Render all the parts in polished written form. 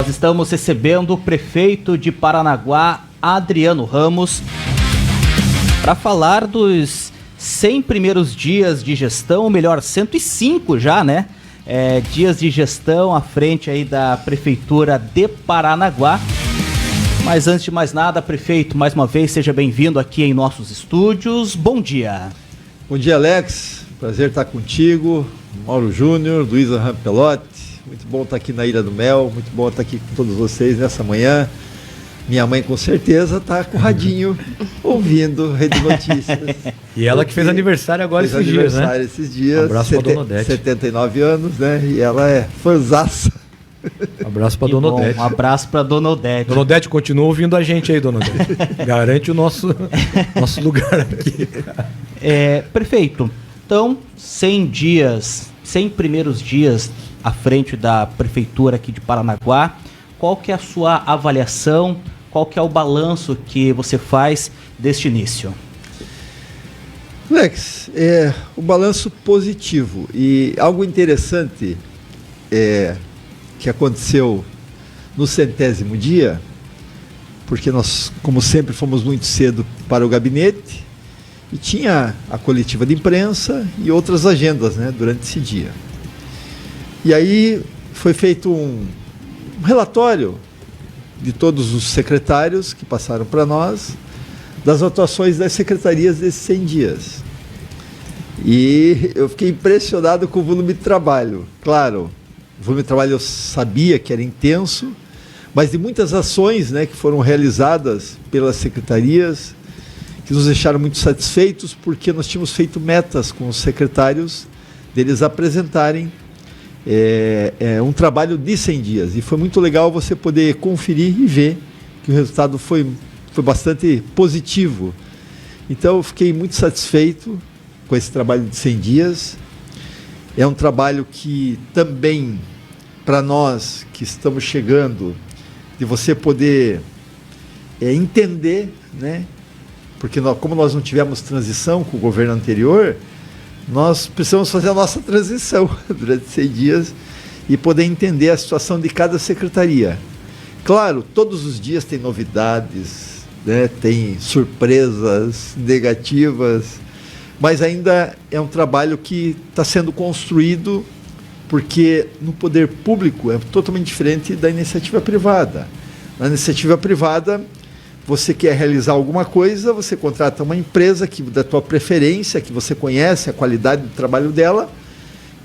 estamos recebendo o prefeito de Paranaguá, Adriano Ramos, para falar dos 100 primeiros dias de gestão, ou melhor, 105 já, né? Dias de gestão à frente aí da Prefeitura de Paranaguá. Mas antes de mais nada, prefeito, mais uma vez, seja bem-vindo aqui em nossos estúdios. Bom dia. Bom dia, Alex. Prazer estar contigo. Mauro Júnior, Luísa Rampelotti. Muito bom estar aqui na Ilha do Mel. Muito bom estar aqui com todos vocês nessa manhã. Minha mãe, com certeza, está com o radinho ouvindo Rede Notícias. E ela que fez aniversário agora esses dias, né? Esses dias. Um abraço para Dona Odete. 79 anos, né? E ela é fãzaça. Um abraço para Dona Odete. Um abraço para Dona Odete. Dona Odete, continua ouvindo a gente aí, Dona Odete. Garante o nosso lugar aqui. Prefeito, então, 100 primeiros dias à frente da Prefeitura aqui de Paranaguá. Qual que é a sua avaliação? Qual que é o balanço que você faz deste início? Alex, o balanço positivo e algo interessante que aconteceu no 100º dia, porque nós, como sempre, fomos muito cedo para o gabinete e tinha a coletiva de imprensa e outras agendas, né, durante esse dia. E aí foi feito um relatório de todos os secretários que passaram para nós, das atuações das secretarias desses 100 dias. E eu fiquei impressionado com o volume de trabalho. Claro, o volume de trabalho eu sabia que era intenso, mas de muitas ações, né, que foram realizadas pelas secretarias, que nos deixaram muito satisfeitos, porque nós tínhamos feito metas com os secretários deles apresentarem um trabalho de 100 dias. E foi muito legal você poder conferir e ver que o resultado foi bastante positivo. Então eu fiquei muito satisfeito com esse trabalho de 100 dias. É um trabalho que também, para nós que estamos chegando, de você poder entender, né? Porque como nós não tivemos transição com o governo anterior, nós precisamos fazer a nossa transição durante 100 dias e poder entender a situação de cada secretaria. Claro, todos os dias tem novidades, né? Tem surpresas negativas, mas ainda é um trabalho que está sendo construído, porque no poder público é totalmente diferente da iniciativa privada. Na iniciativa privada, você quer realizar alguma coisa, você contrata uma empresa da tua preferência, que você conhece a qualidade do trabalho dela,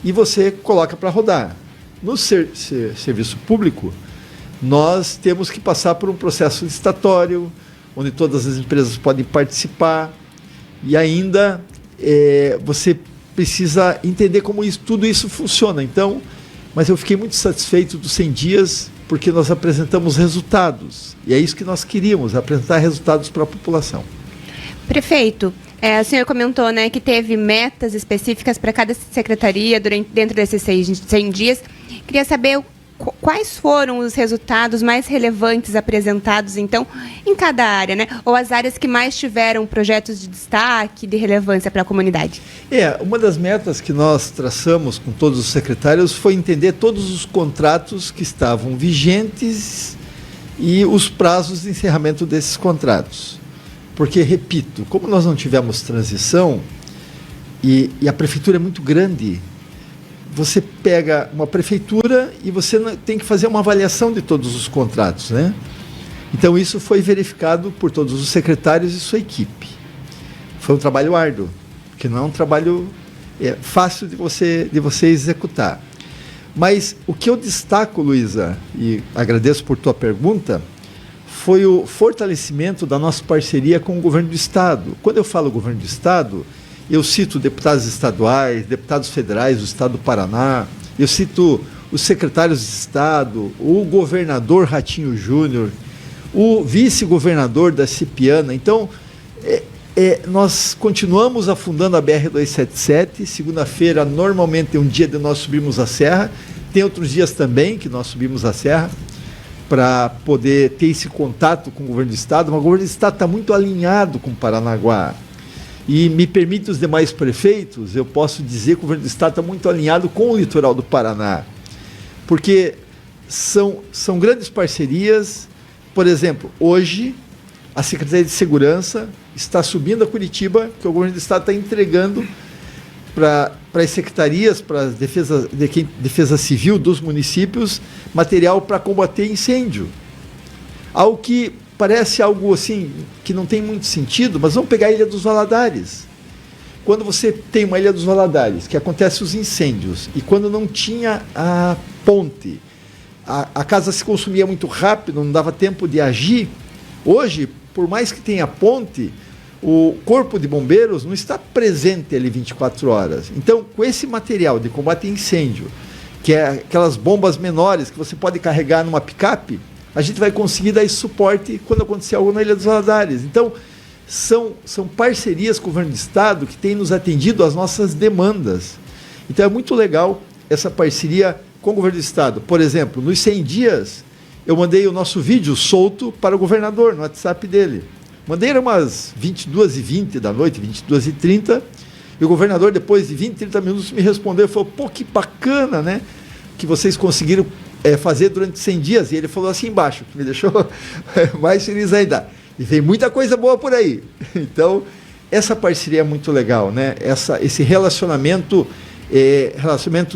e você coloca para rodar. No serviço público, nós temos que passar por um processo licitatório, onde todas as empresas podem participar, e ainda você precisa entender como tudo isso funciona. Então, mas eu fiquei muito satisfeito dos 100 dias, porque nós apresentamos resultados. E é isso que nós queríamos, apresentar resultados para a população. Prefeito, o senhor comentou, né, que teve metas específicas para cada secretaria dentro desses 100 dias. Queria saber quais foram os resultados mais relevantes apresentados, então, em cada área, né? Ou as áreas que mais tiveram projetos de destaque, de relevância para a comunidade. Uma das metas que nós traçamos com todos os secretários foi entender todos os contratos que estavam vigentes e os prazos de encerramento desses contratos. Porque, repito, como nós não tivemos transição e a prefeitura é muito grande, você pega uma prefeitura e você tem que fazer uma avaliação de todos os contratos, né? Então isso foi verificado por todos os secretários e sua equipe. Foi um trabalho árduo, porque não é um trabalho fácil de você executar. Mas o que eu destaco, Luísa, e agradeço por tua pergunta, foi o fortalecimento da nossa parceria com o governo do Estado. Quando eu falo governo do Estado, eu cito deputados estaduais, deputados federais do Estado do Paraná, eu cito os secretários de Estado, o governador Ratinho Júnior, o vice-governador da Cipiana. Então, nós continuamos afundando a BR-277. Segunda-feira, normalmente, é um dia de nós subirmos a serra. Tem outros dias também que nós subimos a serra para poder ter esse contato com o governo do Estado. Mas o governo do Estado está muito alinhado com Paranaguá. E me permite os demais prefeitos, eu posso dizer que o governo do Estado está muito alinhado com o litoral do Paraná. Porque são grandes parcerias. Por exemplo, hoje a Secretaria de Segurança está subindo a Curitiba, que o governo do estado está entregando para as secretarias, para a defesa civil dos municípios, material para combater incêndio. Algo que parece algo assim, que não tem muito sentido, mas vamos pegar a Ilha dos Valadares. Quando você tem uma Ilha dos Valadares, que acontece os incêndios, e quando não tinha a ponte, a casa se consumia muito rápido, não dava tempo de agir. Hoje, por mais que tenha ponte, o corpo de bombeiros não está presente ali 24 horas. Então, com esse material de combate a incêndio, que é aquelas bombas menores que você pode carregar numa picape, a gente vai conseguir dar esse suporte quando acontecer algo na Ilha dos Valadares. Então, são parcerias com o governo do estado que têm nos atendido às nossas demandas. Então, é muito legal essa parceria com o governo do estado. Por exemplo, nos 100 dias, eu mandei o nosso vídeo solto para o governador, no WhatsApp dele. Mandei era umas 22h20 da noite, 22h30, e o governador, depois de 20, 30 minutos, me respondeu e falou: pô, que bacana, né? Que vocês conseguiram fazer durante 100 dias. E ele falou assim embaixo, que me deixou mais feliz ainda. E vem muita coisa boa por aí. Então, essa parceria é muito legal, né? Esse relacionamento,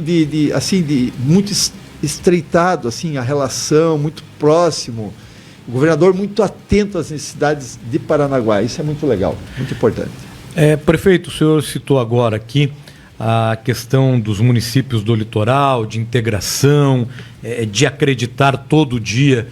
de muito estreitado, assim, a relação, muito próximo. O governador muito atento às necessidades de Paranaguá. Isso é muito legal, muito importante. Prefeito, o senhor citou agora aqui a questão dos municípios do litoral, de integração, de acreditar todo dia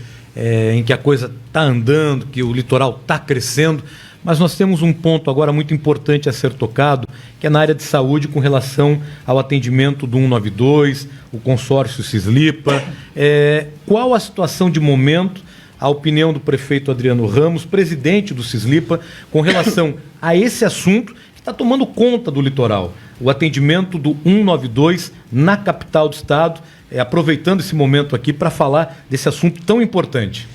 em que a coisa está andando, que o litoral está crescendo, mas nós temos um ponto agora muito importante a ser tocado, que é na área de saúde com relação ao atendimento do 192, o consórcio Cislipa. Qual a situação de momento, a opinião do prefeito Adriano Ramos, presidente do Cislipa, com relação a esse assunto que está tomando conta do litoral, o atendimento do 192 na capital do estado, aproveitando esse momento aqui para falar desse assunto tão importante.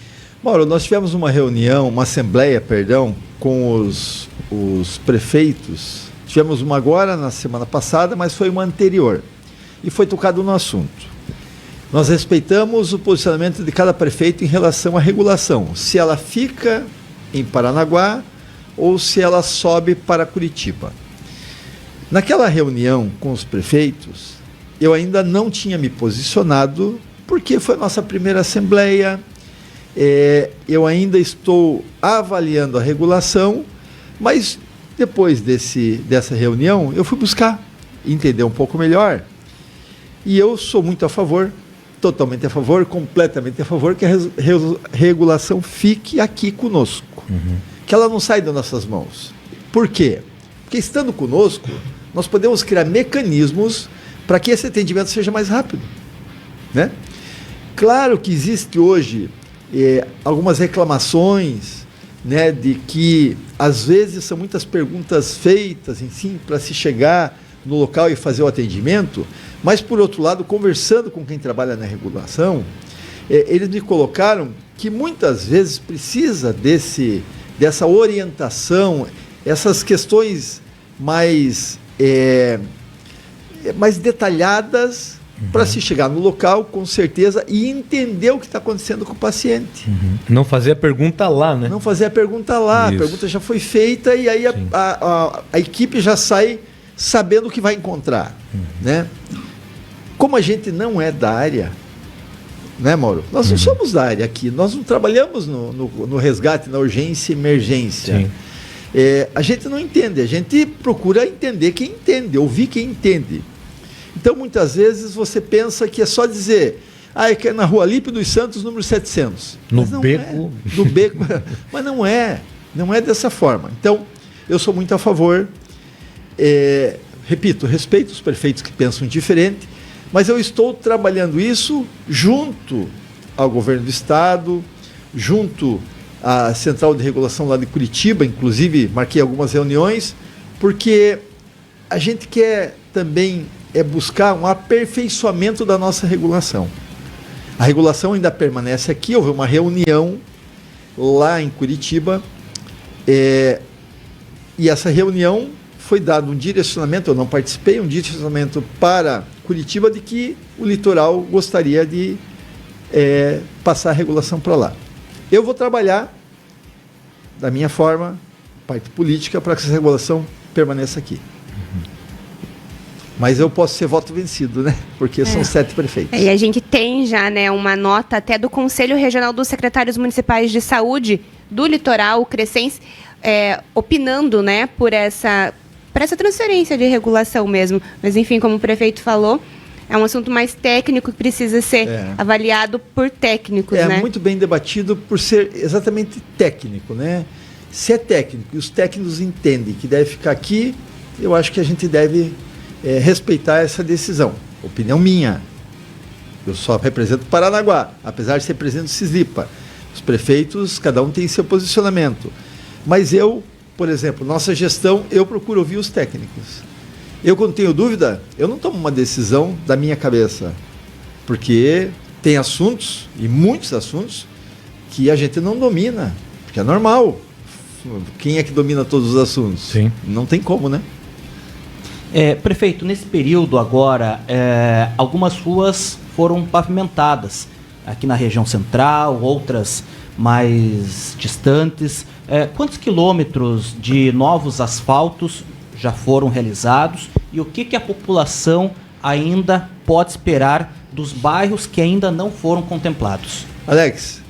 Mauro, nós tivemos uma reunião, uma assembleia, com os prefeitos. Tivemos uma agora na semana passada, mas foi uma anterior. E foi tocado no assunto. Nós respeitamos o posicionamento de cada prefeito em relação à regulação, se ela fica em Paranaguá ou se ela sobe para Curitiba. Naquela reunião com os prefeitos, eu ainda não tinha me posicionado, porque foi a nossa primeira assembleia, eu ainda estou avaliando a regulação, mas depois dessa reunião, eu fui buscar entender um pouco melhor, e eu sou muito a favor, totalmente a favor, completamente a favor, que a regulação fique aqui conosco, que ela não saia das nossas mãos. Por quê? Porque estando conosco, nós podemos criar mecanismos para que esse atendimento seja mais rápido, né? Claro que existe hoje algumas reclamações, né, de que às vezes são muitas perguntas feitas, enfim, para se chegar no local e fazer o atendimento, mas por outro lado, conversando com quem trabalha na regulação, eles me colocaram que muitas vezes precisa dessa orientação, essas questões mais detalhadas para se chegar no local, com certeza, e entender o que está acontecendo com o paciente. Não fazer a pergunta lá, né? Não fazer a pergunta lá. Isso. A pergunta já foi feita e aí a equipe já sai sabendo o que vai encontrar, né? Como a gente não é da área, né, Mauro? Nós não somos da área aqui, nós não trabalhamos no resgate, na urgência e emergência. A gente não entende, a gente procura entender quem entende, ouvir quem entende. Então, muitas vezes, você pensa que é só dizer, é que é na Rua Lípio dos Santos, número 700. No beco. No beco. Mas não é dessa forma. Então, eu sou muito a favor, repito, respeito os prefeitos que pensam diferente, mas eu estou trabalhando isso junto ao governo do estado, junto à Central de Regulação lá de Curitiba, inclusive marquei algumas reuniões, porque a gente quer também buscar um aperfeiçoamento da nossa regulação. A regulação ainda permanece aqui, houve uma reunião lá em Curitiba, e essa reunião foi dado um direcionamento, eu não participei, um direcionamento para Curitiba de que o litoral gostaria de passar a regulação para lá. Eu vou trabalhar da minha forma, parte política, para que essa regulação permaneça aqui. Mas eu posso ser voto vencido, né? Porque são 7 prefeitos. E a gente tem já, né, uma nota até do Conselho Regional dos Secretários Municipais de Saúde do Litoral, o Crescens, opinando, né, por essa transferência de regulação mesmo. Mas, enfim, como o prefeito falou, é um assunto mais técnico que precisa ser avaliado por técnicos, né? É muito bem debatido por ser exatamente técnico, né? Se é técnico e os técnicos entendem que deve ficar aqui, eu acho que a gente deve respeitar essa decisão. Opinião minha. Eu só represento Paranaguá, apesar de ser presidente do Cislipa. Os prefeitos, cada um tem seu posicionamento. Mas eu, por exemplo, nossa gestão, eu procuro ouvir os técnicos. Eu, quando tenho dúvida, eu não tomo uma decisão da minha cabeça. Porque tem assuntos, e muitos assuntos, que a gente não domina. Porque é normal. Quem é que domina todos os assuntos? Sim. Não tem como, né? Prefeito, nesse período agora, algumas ruas foram pavimentadas aqui na região central, outras mais distantes. Quantos quilômetros de novos asfaltos já foram realizados e o que a população ainda pode esperar dos bairros que ainda não foram contemplados? Alex,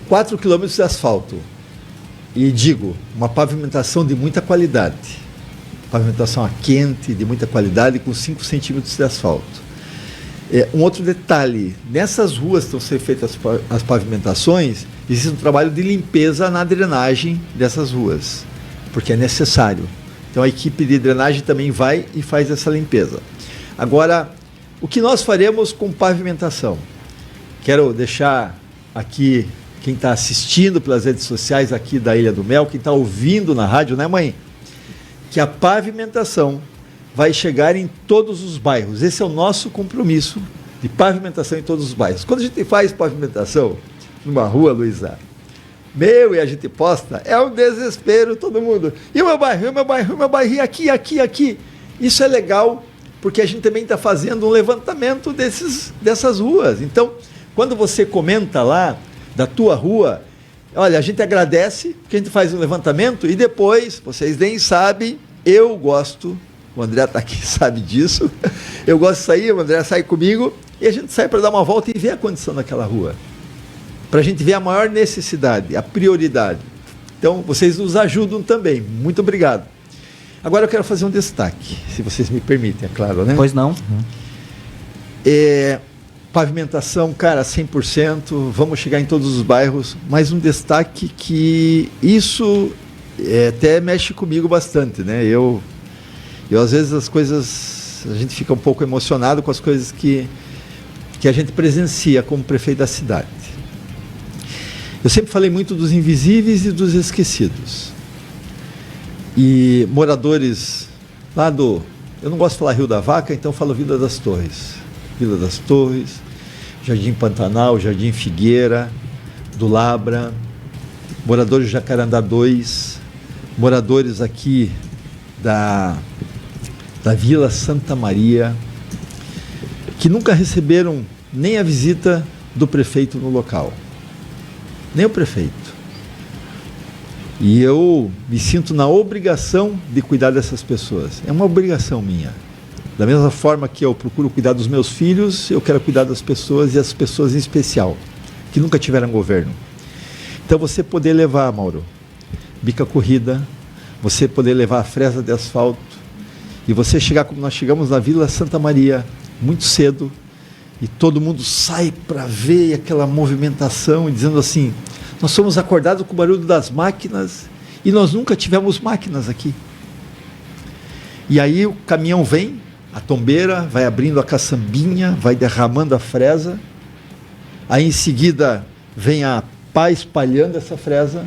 4 quilômetros de asfalto e digo, uma pavimentação de muita qualidade. Pavimentação a quente, de muita qualidade, com 5 centímetros de asfalto. Um outro detalhe, nessas ruas que estão sendo feitas as pavimentações, existe um trabalho de limpeza na drenagem dessas ruas, porque é necessário. Então a equipe de drenagem também vai e faz essa limpeza. Agora, o que nós faremos com pavimentação? Quero deixar aqui quem está assistindo pelas redes sociais aqui da Ilha do Mel, quem está ouvindo na rádio, né, mãe? Que a pavimentação vai chegar em todos os bairros. Esse é o nosso compromisso de pavimentação em todos os bairros. Quando a gente faz pavimentação numa rua, Luísa, e a gente posta, é um desespero todo mundo. E o meu bairro, e o meu bairro, e o meu bairro, e aqui, aqui, aqui. Isso é legal, porque a gente também está fazendo um levantamento dessas ruas. Então, quando você comenta lá da tua rua, olha, a gente agradece que a gente faz um levantamento e depois, vocês nem sabem, eu gosto, o André está aqui, sabe disso, eu gosto de sair, o André sai comigo e a gente sai para dar uma volta e ver a condição daquela rua. Para a gente ver a maior necessidade, a prioridade. Então, vocês nos ajudam também. Muito obrigado. Agora eu quero fazer um destaque, se vocês me permitem, é claro, né? Pois não. Pavimentação, cara, 100%, vamos chegar em todos os bairros, mas um destaque que isso até mexe comigo bastante, né? Eu às vezes as coisas, a gente fica um pouco emocionado com as coisas que a gente presencia como prefeito da cidade. Eu sempre falei muito dos invisíveis e dos esquecidos. E moradores lá eu não gosto de falar Rio da Vaca, então eu falo Vila das Torres. Vila das Torres, Jardim Pantanal, Jardim Figueira, do Labra, moradores de Jacarandá 2, moradores aqui da Vila Santa Maria, que nunca receberam nem a visita do prefeito no local. Nem o prefeito. E eu me sinto na obrigação de cuidar dessas pessoas. É uma obrigação minha. Da mesma forma que eu procuro cuidar dos meus filhos, eu quero cuidar das pessoas, e as pessoas em especial, que nunca tiveram governo. Então você poder levar, Mauro, bica corrida, você poder levar a fresa de asfalto, e você chegar como nós chegamos na Vila Santa Maria, muito cedo, e todo mundo sai para ver aquela movimentação, e dizendo assim, nós somos acordados com o barulho das máquinas, e nós nunca tivemos máquinas aqui. E aí o caminhão vem, a tombeira, vai abrindo a caçambinha, vai derramando a fresa, aí em seguida vem a pá espalhando essa fresa,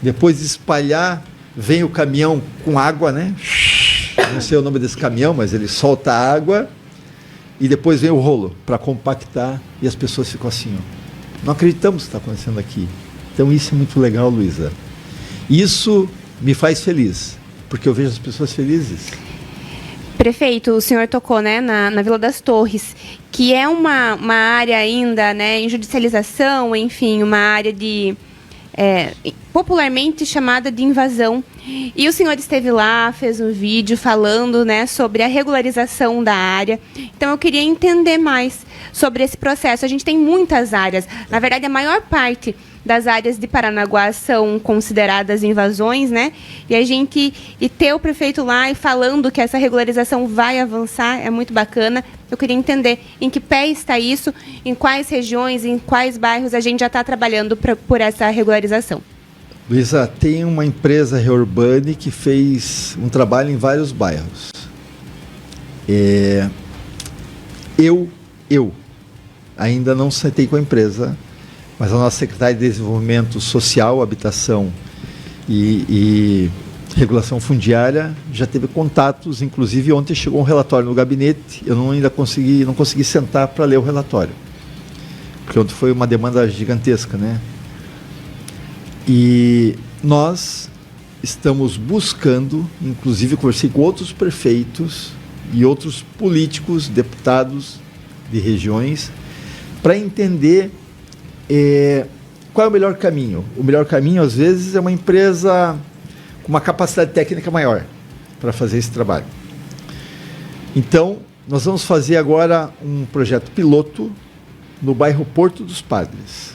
depois de espalhar, vem o caminhão com água, né? Não sei o nome desse caminhão, mas ele solta a água, e depois vem o rolo para compactar, e as pessoas ficam assim, ó. Não acreditamos que está acontecendo aqui. Então isso é muito legal, Luísa. Isso me faz feliz, porque eu vejo as pessoas felizes. Prefeito, o senhor tocou, né, na Vila das Torres, que é uma área ainda, né, em judicialização, enfim, uma área de popularmente chamada de invasão. E o senhor esteve lá, fez um vídeo falando, né, sobre a regularização da área. Então eu queria entender mais sobre esse processo. A gente tem muitas áreas, na verdade a maior parte das áreas de Paranaguá são consideradas invasões, né? E ter o prefeito lá e falando que essa regularização vai avançar é muito bacana. Eu queria entender em que pé está isso, em quais regiões, em quais bairros a gente já está trabalhando por essa regularização. Luísa, tem uma empresa Reurbane que fez um trabalho em vários bairros. Eu ainda não sentei com a empresa, mas a nossa secretária de Desenvolvimento Social, Habitação e Regulação Fundiária já teve contatos, inclusive ontem chegou um relatório no gabinete, eu não consegui sentar para ler o relatório, porque ontem foi uma demanda gigantesca, né? E nós estamos buscando, inclusive conversei com outros prefeitos e outros políticos, deputados de regiões, para entender qual é o melhor caminho. O melhor caminho, às vezes, é uma empresa com uma capacidade técnica maior para fazer esse trabalho. Então, nós vamos fazer agora um projeto piloto no bairro Porto dos Padres.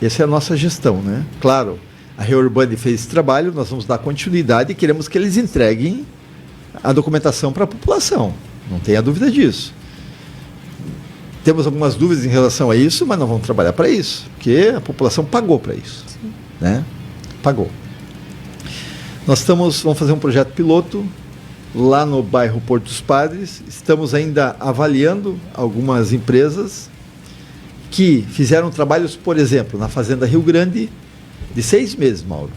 Essa é a nossa gestão, né? Claro, a Reurbane fez esse trabalho, nós vamos dar continuidade e queremos que eles entreguem a documentação para a população. Não tenha dúvida disso. Temos algumas dúvidas em relação a isso, mas nós vamos trabalhar para isso, porque a população pagou para isso. Sim. Né? Pagou. Nós vamos fazer um projeto piloto lá no bairro Porto dos Padres. Estamos ainda avaliando algumas empresas que fizeram trabalhos, por exemplo, na Fazenda Rio Grande, de 6 meses, Mauro.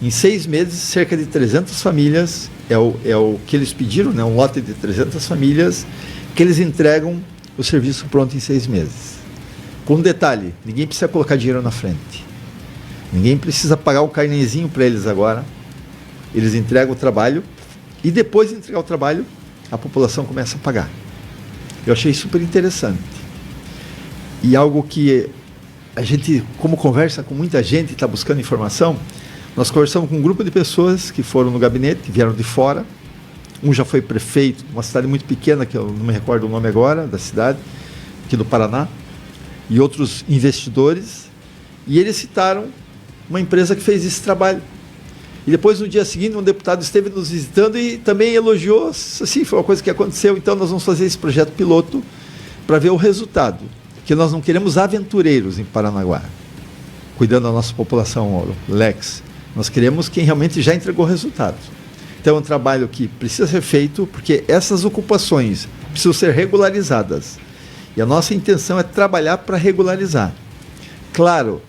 Em 6 meses, cerca de 300 famílias, é o que eles pediram, né? Um lote de 300 famílias, que eles entregam o serviço pronto em 6 meses. Com um detalhe, ninguém precisa colocar dinheiro na frente. Ninguém precisa pagar o carnezinho para eles agora. Eles entregam o trabalho e depois de entregar o trabalho, a população começa a pagar. Eu achei super interessante. E algo que a gente, como conversa com muita gente, está buscando informação, nós conversamos com um grupo de pessoas que foram no gabinete, vieram de fora. Um já foi prefeito de uma cidade muito pequena, que eu não me recordo o nome agora, da cidade, aqui do Paraná, e outros investidores, e eles citaram uma empresa que fez esse trabalho. E depois, no dia seguinte, um deputado esteve nos visitando e também elogiou, assim, foi uma coisa que aconteceu, então nós vamos fazer esse projeto piloto para ver o resultado, que nós não queremos aventureiros em Paranaguá, cuidando da nossa população, Lex. Nós queremos quem realmente já entregou resultados. Então é um trabalho que precisa ser feito, porque essas ocupações precisam ser regularizadas. E a nossa intenção é trabalhar para regularizar. Claro,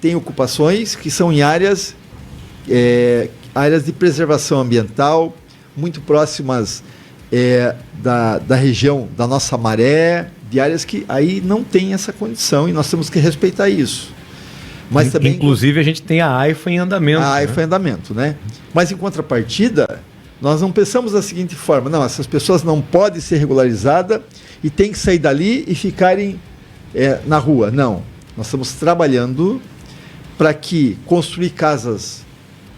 tem ocupações que são em áreas de preservação ambiental, muito próximas da região da nossa maré, de áreas que aí não tem essa condição e nós temos que respeitar isso. Mas também, inclusive, a gente tem a AIFA em andamento. A AIFA em andamento, né? Mas, em contrapartida, nós não pensamos da seguinte forma: não, essas pessoas não podem ser regularizadas e têm que sair dali e ficarem na rua. Não. Nós estamos trabalhando para que construir casas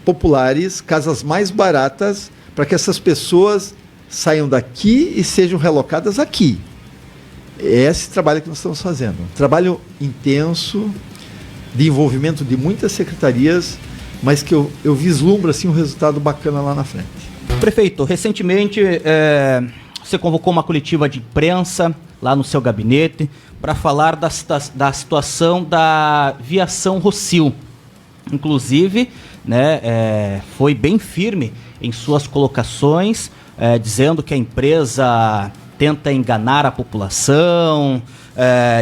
populares, casas mais baratas, para que essas pessoas saiam daqui e sejam relocadas aqui. É esse trabalho que nós estamos fazendo. Um trabalho intenso, de envolvimento de muitas secretarias, mas que eu vislumbro assim, um resultado bacana lá na frente. Prefeito, recentemente você convocou uma coletiva de imprensa lá no seu gabinete para falar da situação da Viação Rossio. Inclusive, né, foi bem firme em suas colocações, dizendo que a empresa tenta enganar a população,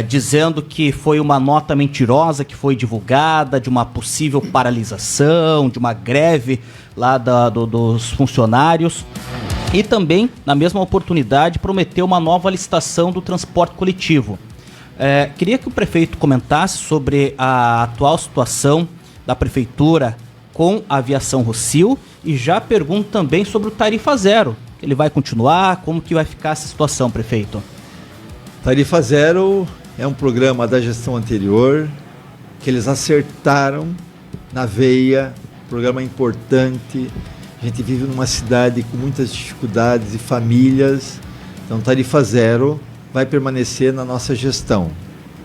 dizendo que foi uma nota mentirosa que foi divulgada de uma possível paralisação, de uma greve lá dos funcionários. E também, na mesma oportunidade, prometeu uma nova licitação do transporte coletivo. Queria que o prefeito comentasse sobre a atual situação da prefeitura com a Aviação Rossio e já pergunto também sobre o Tarifa Zero, Ele vai continuar? Como que vai ficar essa situação, prefeito? Tarifa Zero é um programa da gestão anterior que eles acertaram na veia, programa importante. A gente vive numa cidade com muitas dificuldades e famílias, então Tarifa Zero vai permanecer na nossa gestão.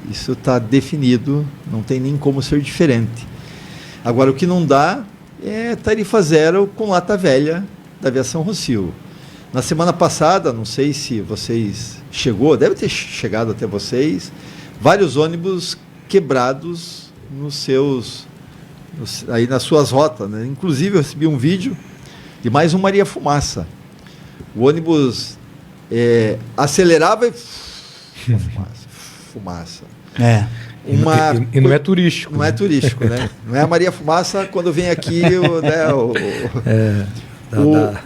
Isso está definido, não tem nem como ser diferente. Agora, o que não dá é Tarifa Zero com lata velha da aviação Rossio. Na semana passada, não sei se vocês deve ter chegado até vocês, vários ônibus quebrados aí nas suas rotas, né? Inclusive, eu recebi um vídeo de mais um Maria Fumaça. O ônibus acelerava e fumaça. E não é turístico. Não é turístico, né? Não é a Maria Fumaça quando vem aqui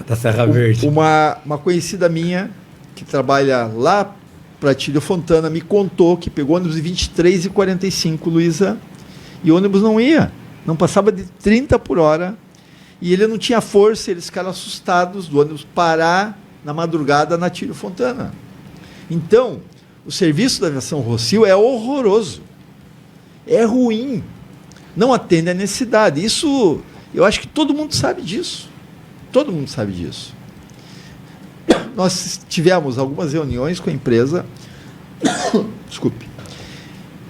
da Serra Verde. Uma conhecida minha que trabalha lá para Tílio Fontana me contou que pegou ônibus de 23h45, Luísa, e o ônibus não passava de 30 por hora, e ele não tinha força, eles ficaram assustados do ônibus parar na madrugada na Tílio Fontana. Então, o serviço da aviação Rossio é horroroso, é ruim, não atende à necessidade. Isso, eu acho que todo mundo sabe disso. Todo mundo sabe disso. Nós tivemos algumas reuniões com a empresa, desculpe,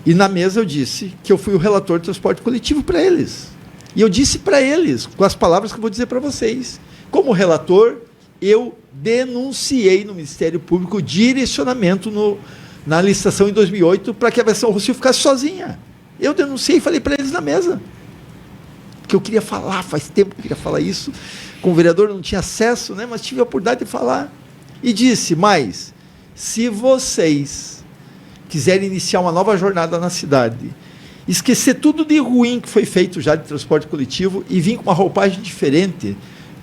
e na mesa eu disse que eu fui o relator de transporte coletivo para eles. E eu disse para eles, com as palavras que eu vou dizer para vocês, como relator, eu denunciei no Ministério Público o direcionamento na licitação em 2008 para que a aviação Rossio ficasse sozinha. Eu denunciei e falei para eles na mesa. Que eu queria falar, faz tempo que eu queria falar isso. Com o vereador não tinha acesso, né, mas tive a oportunidade de falar. E disse, mas se vocês quiserem iniciar uma nova jornada na cidade, esquecer tudo de ruim que foi feito já de transporte coletivo e vir com uma roupagem diferente,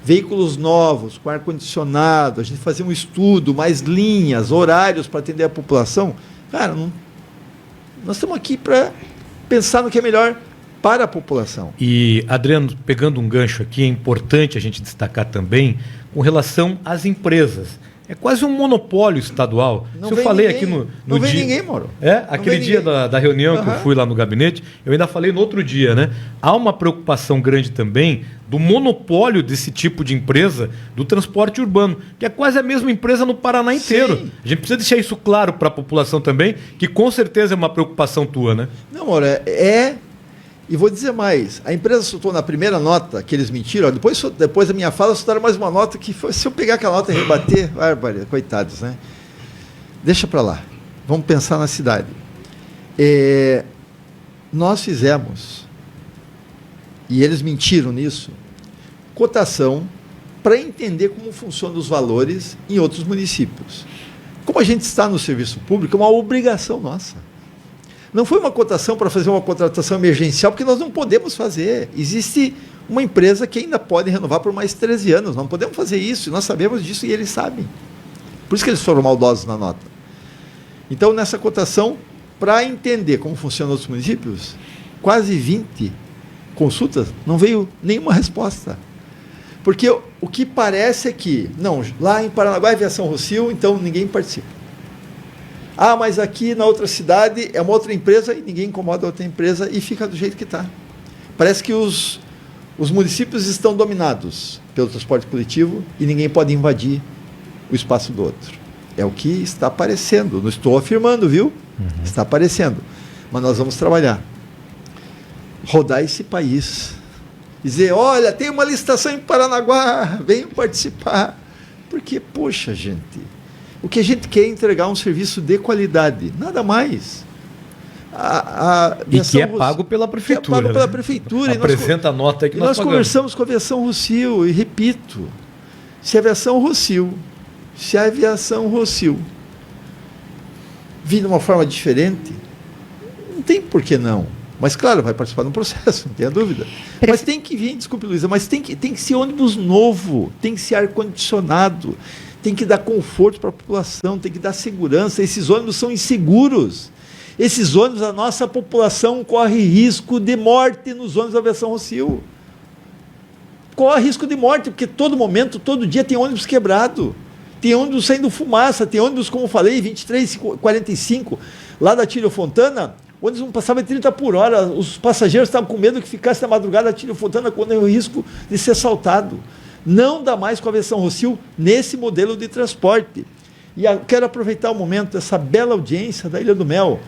veículos novos, com ar-condicionado, a gente fazer um estudo, mais linhas, horários para atender a população, cara, nós estamos aqui para pensar no que é melhor para a população. E, Adriano, pegando um gancho aqui, é importante a gente destacar também com relação às empresas. É quase um monopólio estadual. Não eu falei ninguém, aqui no não dia. Vem ninguém, Mauro. Aquele dia da reunião que eu fui lá no gabinete, eu ainda falei no outro dia, né? Há uma preocupação grande também do monopólio desse tipo de empresa do transporte urbano, que é quase a mesma empresa no Paraná inteiro. Sim. A gente precisa deixar isso claro para a população também, que com certeza é uma preocupação tua, né? Não, Mauro, e vou dizer mais, a empresa soltou na primeira nota que eles mentiram, depois da minha fala soltaram mais uma nota que foi, se eu pegar aquela nota e rebater, bárbaro, coitados, né? Deixa para lá, vamos pensar na cidade. Nós fizemos, e eles mentiram nisso, cotação para entender como funcionam os valores em outros municípios. Como a gente está no serviço público, é uma obrigação nossa. Não foi uma cotação para fazer uma contratação emergencial, porque nós não podemos fazer. Existe uma empresa que ainda pode renovar por mais 13 anos. Não podemos fazer isso, nós sabemos disso e eles sabem. Por isso que eles foram maldosos na nota. Então, nessa cotação, para entender como funcionam os municípios, quase 20 consultas, não veio nenhuma resposta. Porque o que parece é que, não, lá em Paranaguá é aviação Rossio, então ninguém participa. Ah, mas aqui na outra cidade é uma outra empresa e ninguém incomoda a outra empresa e fica do jeito que está. Parece que os municípios estão dominados pelo transporte coletivo e ninguém pode invadir o espaço do outro. É o que está aparecendo. Não estou afirmando, viu? Está aparecendo. Mas nós vamos trabalhar. Rodar esse país. Dizer, olha, tem uma licitação em Paranaguá, venham participar. Porque, poxa, gente... O que a gente quer é entregar um serviço de qualidade, nada mais. E que é pago pela prefeitura. Que é pago pela prefeitura. Apresenta a nota aí que nós conversamos com a aviação Rossio, e repito, se a aviação Rossio vir de uma forma diferente, não tem por que não. Mas, claro, vai participar de um processo, não tenha dúvida. Mas tem que vir, desculpe, Luísa, mas tem que ser ônibus novo, tem que ser ar-condicionado, tem que dar conforto para a população, tem que dar segurança. Esses ônibus são inseguros. Esses ônibus, a nossa população corre risco de morte nos ônibus da aviação Rossio. Corre risco de morte, porque todo momento, todo dia tem ônibus quebrado. Tem ônibus saindo fumaça, tem ônibus, como eu falei, 23h45, lá da Tílio Fontana, o ônibus não passava de 30 por hora, os passageiros estavam com medo que ficasse na madrugada da Tílio Fontana, quando é o risco de ser assaltado. Não dá mais com a aviação Rossio nesse modelo de transporte. E quero aproveitar o momento, essa bela audiência da Ilha do Mel.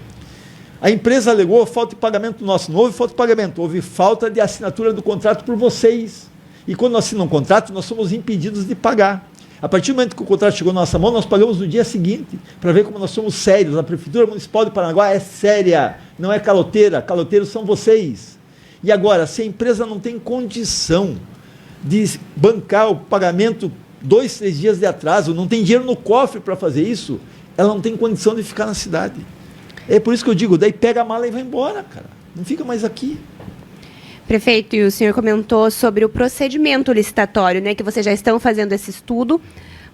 A empresa alegou falta de pagamento nosso. Não houve falta de pagamento, houve falta de assinatura do contrato por vocês. E quando nós assinamos um contrato, nós somos impedidos de pagar. A partir do momento que o contrato chegou na nossa mão, nós pagamos no dia seguinte, para ver como nós somos sérios. A Prefeitura Municipal de Paranaguá é séria, não é caloteira. Caloteiros são vocês. E agora, se a empresa não tem condição de bancar o pagamento 2, 3 dias de atraso, não tem dinheiro no cofre para fazer isso, ela não tem condição de ficar na cidade. É por isso que eu digo, daí pega a mala e vai embora, cara. Não fica mais aqui. Prefeito, e o senhor comentou sobre o procedimento licitatório, né, que vocês já estão fazendo esse estudo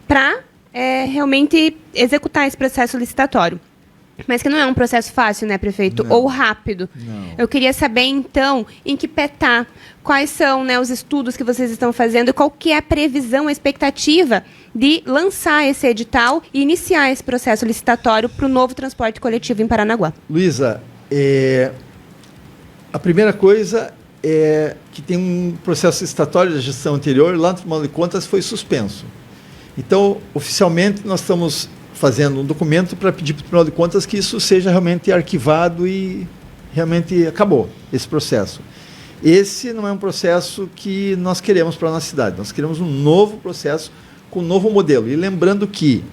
para realmente executar esse processo licitatório. Mas que não é um processo fácil, né, prefeito? Não. Ou rápido. Não. Eu queria saber, então, em que pé tá, quais são, né, os estudos que vocês estão fazendo e qual que é a previsão, a expectativa de lançar esse edital e iniciar esse processo licitatório para o novo transporte coletivo em Paranaguá. Luísa, a primeira coisa é que tem um processo licitatório da gestão anterior, lá no Tribunal de Contas foi suspenso. Então, oficialmente, nós estamos fazendo um documento para pedir para o Tribunal de Contas que isso seja realmente arquivado e realmente acabou esse processo. Esse não é um processo que nós queremos para a nossa cidade, nós queremos um novo processo com um novo modelo. E lembrando que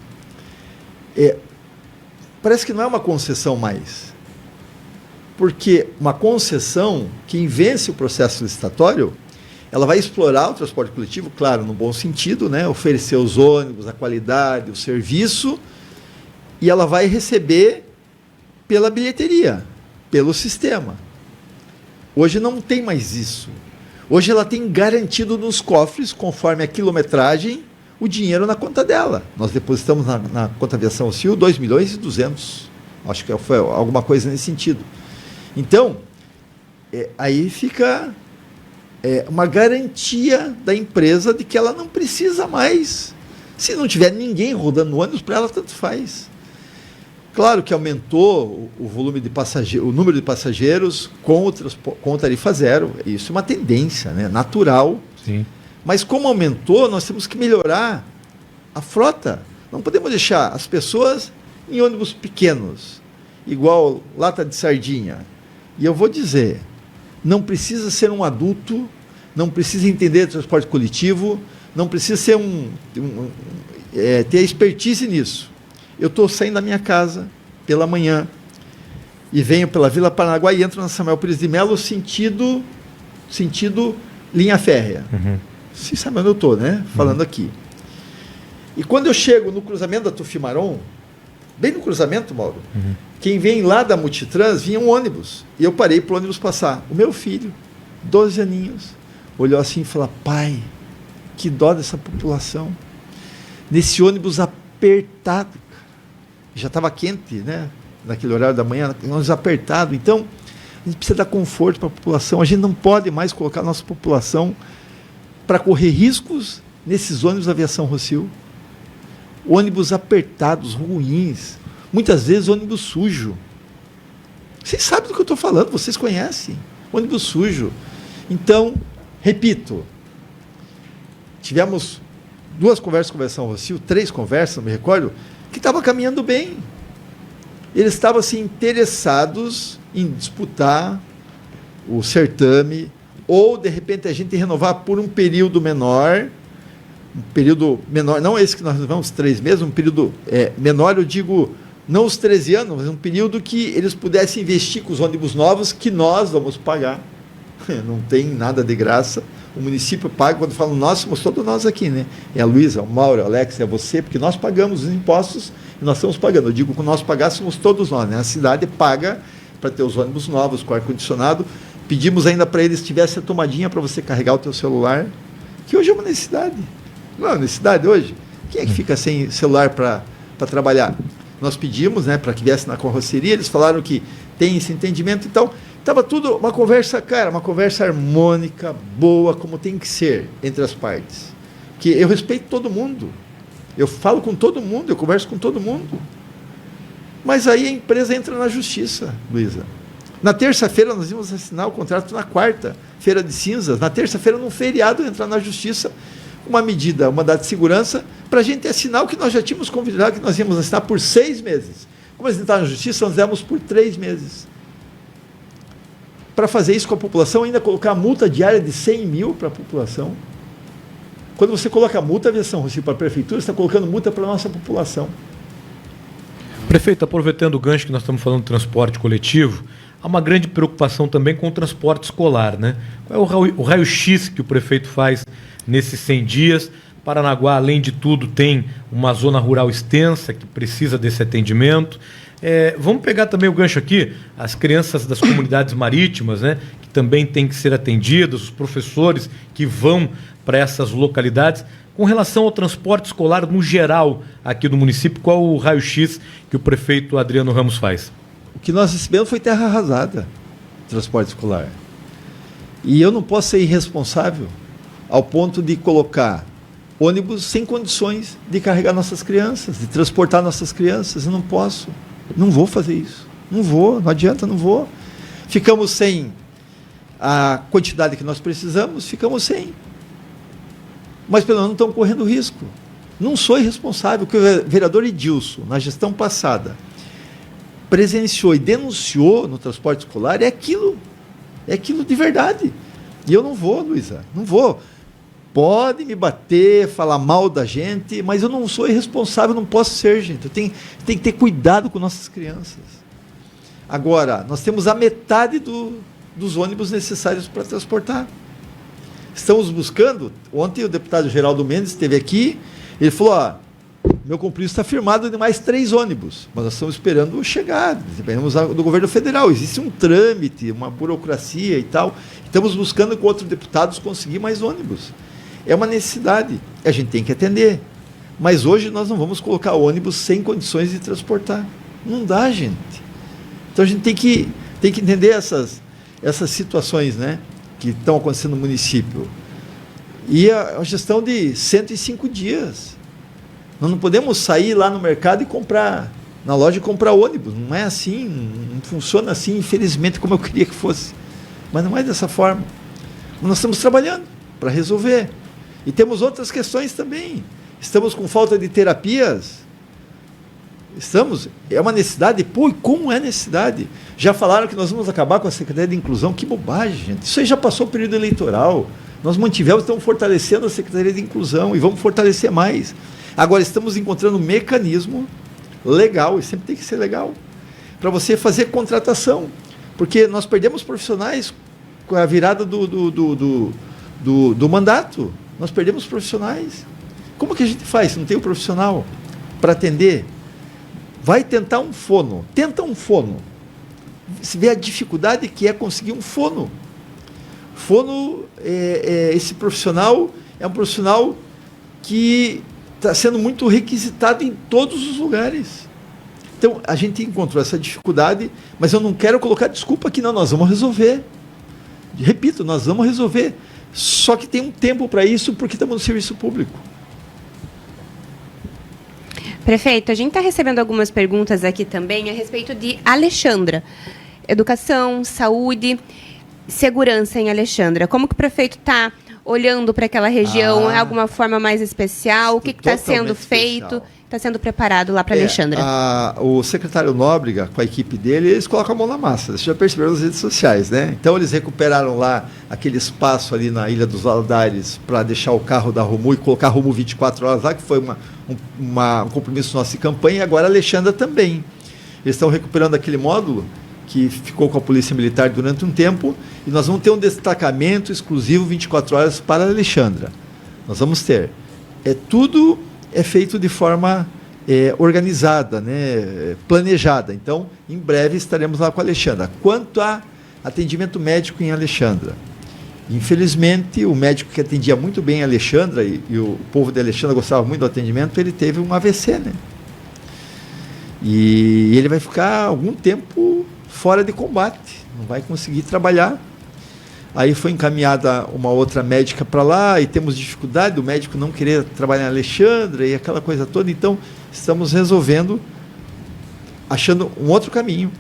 parece que não é uma concessão mais, porque uma concessão, quem vence o processo licitatório, ela vai explorar o transporte coletivo, claro, no bom sentido, né? Oferecer os ônibus, a qualidade, o serviço, e ela vai receber pela bilheteria, pelo sistema. Hoje não tem mais isso. Hoje ela tem garantido nos cofres, conforme a quilometragem, o dinheiro na conta dela. Nós depositamos na conta aviação Rossio 2.200.000. Acho que foi alguma coisa nesse sentido. Então, aí fica uma garantia da empresa de que ela não precisa mais. Se não tiver ninguém rodando no ônibus, para ela tanto faz. Claro que aumentou o volume de passageiros, o número de passageiros com tarifa zero. Isso é uma tendência, né? Natural. Sim. Mas como aumentou, nós temos que melhorar a frota. Não podemos deixar as pessoas em ônibus pequenos, igual lata de sardinha. E eu vou dizer, não precisa ser um adulto, não precisa entender transporte coletivo, não precisa ser ter expertise nisso. Eu estou saindo da minha casa pela manhã e venho pela Vila Paranaguá e entro na Samuel Pires de Melo sentido linha férrea. Uhum. Você sabe onde eu estou, né? Falando aqui. E quando eu chego no cruzamento da Tufimaron, bem no cruzamento, Mauro, quem vem lá da Multitrans vinha um ônibus. E eu parei para o ônibus passar. O meu filho, 12 aninhos, olhou assim e falou: pai, que dó dessa população. Nesse ônibus apertado. Já estava quente, né? Naquele horário da manhã, ônibus apertado. Então, a gente precisa dar conforto para a população. A gente não pode mais colocar a nossa população para correr riscos nesses ônibus da aviação Rossio. Ônibus apertados, ruins. Muitas vezes ônibus sujo. Vocês sabem do que eu estou falando, vocês conhecem. Ônibus sujo. Então, repito, tivemos 2 conversas com a aviação Rossio, 3 conversas, não me recordo, que estava caminhando bem. Eles estavam assim, interessados em disputar o certame, ou de repente a gente renovar por um período menor, não esse que nós renovamos, 3 meses, um período menor, eu digo, não os 13 anos, mas um período que eles pudessem investir com os ônibus novos que nós vamos pagar. Não tem nada de graça. O município paga, quando falam nós, somos todos nós aqui, né? É a Luísa, o Mauro, o Alex, é você, porque nós pagamos os impostos e nós estamos pagando. Eu digo que nós pagássemos todos nós, né? A cidade paga para ter os ônibus novos, com ar-condicionado. Pedimos ainda para eles que tivesse a tomadinha para você carregar o teu celular, que hoje é uma necessidade. Não é uma necessidade hoje? Quem é que fica sem celular para trabalhar? Nós pedimos, né, para que viesse na carroceria, eles falaram que tem esse entendimento, então estava tudo uma conversa, cara, uma conversa harmônica, boa, como tem que ser entre as partes. Que eu respeito todo mundo. Eu falo com todo mundo, eu converso com todo mundo. Mas aí a empresa entra na justiça, Luísa. Na terça-feira nós íamos assinar o contrato na quarta-feira de cinzas. Na terça-feira, num feriado, entrar na justiça uma medida, uma data de segurança, para a gente assinar o que nós já tínhamos convidado, que nós íamos assinar por 6 meses. Como eles entraram na justiça, nós demos por 3 meses. Para fazer isso com a população, ainda colocar multa diária de 100 mil para a população. Quando você coloca multa, aviação Rússia para a prefeitura, você está colocando multa para a nossa população. Prefeito, aproveitando o gancho que nós estamos falando de transporte coletivo, há uma grande preocupação também com o transporte escolar, né? Qual é o raio-x que o prefeito faz nesses 100 dias? Paranaguá, além de tudo, tem uma zona rural extensa que precisa desse atendimento. Vamos pegar também o gancho aqui, as crianças das comunidades marítimas, né, que também têm que ser atendidas, os professores que vão para essas localidades. Com relação ao transporte escolar no geral aqui do município, qual o raio-x que o prefeito Adriano Ramos faz? O que nós recebemos foi terra arrasada, transporte escolar. E eu não posso ser irresponsável ao ponto de colocar ônibus sem condições de carregar nossas crianças, de transportar nossas crianças. Eu não posso, não vou fazer isso. Não vou, não adianta, não vou. Ficamos sem a quantidade que nós precisamos, ficamos sem. Mas pelo menos não estão correndo risco. Não sou irresponsável. O que o vereador Edilson, na gestão passada, presenciou e denunciou no transporte escolar é aquilo de verdade. E eu não vou, Luísa, não vou. Pode me bater, falar mal da gente, mas eu não sou irresponsável, não posso ser, gente. Eu tenho que ter cuidado com nossas crianças. Agora, nós temos a metade dos ônibus necessários para transportar. Estamos buscando, ontem o deputado Geraldo Mendes esteve aqui, ele falou, meu compromisso está firmado de mais 3 ônibus, mas nós estamos esperando chegar, dependemos do governo federal, existe um trâmite, uma burocracia e tal, estamos buscando com outros deputados conseguir mais ônibus. É uma necessidade, a gente tem que atender, mas hoje nós não vamos colocar ônibus sem condições de transportar, não dá, gente. Então a gente tem que entender essas situações, né, que estão acontecendo no município. E a gestão de 105 dias. Nós não podemos sair lá no mercado e comprar, na loja e comprar ônibus. Não é assim, não funciona assim, infelizmente, como eu queria que fosse. Mas não é dessa forma. Nós estamos trabalhando para resolver. E temos outras questões também. Estamos com falta de terapias. É uma necessidade? Pô, e como é necessidade? Já falaram que nós vamos acabar com a Secretaria de Inclusão? Que bobagem, gente. Isso aí já passou o período eleitoral. Nós mantivemos, estamos fortalecendo a Secretaria de Inclusão e vamos fortalecer mais. Agora, estamos encontrando um mecanismo legal, e sempre tem que ser legal, para você fazer contratação. Porque nós perdemos profissionais com a virada do mandato. Nós perdemos profissionais. Como que a gente faz se não tem o profissional para atender? Vai tentar um fono. Tenta um fono. Você vê a dificuldade que é conseguir um fono. Fono, esse profissional é um profissional que está sendo muito requisitado em todos os lugares. Então, a gente encontrou essa dificuldade, mas eu não quero colocar desculpa aqui, não, nós vamos resolver. Repito, nós vamos resolver. Só que tem um tempo para isso, porque estamos no serviço público. Prefeito, a gente está recebendo algumas perguntas aqui também a respeito de Alexandra. Educação, saúde, segurança em Alexandra. Como que o prefeito está olhando para aquela região? É alguma forma mais especial? O que está sendo feito? Está sendo preparado lá para Alexandra? O secretário Nóbrega, com a equipe dele, eles colocam a mão na massa. Vocês já perceberam nas redes sociais, né? Então, eles recuperaram lá aquele espaço ali na Ilha dos Valadares para deixar o carro da Rumu e colocar a Rumu 24 horas lá, que foi um compromisso nosso de campanha, e agora a Alexandra também. Eles estão recuperando aquele módulo que ficou com a Polícia Militar durante um tempo, e nós vamos ter um destacamento exclusivo 24 horas para a Alexandra. Nós vamos ter. Tudo é feito de forma organizada, né, planejada. Então, em breve estaremos lá com a Alexandra. Quanto a atendimento médico em Alexandra, infelizmente, o médico que atendia muito bem a Alexandra, e o povo de Alexandra gostava muito do atendimento, ele teve um AVC, né? E ele vai ficar algum tempo fora de combate, não vai conseguir trabalhar. Aí foi encaminhada uma outra médica para lá e temos dificuldade do médico não querer trabalhar em Alexandre e aquela coisa toda. Então, estamos resolvendo, achando um outro caminho,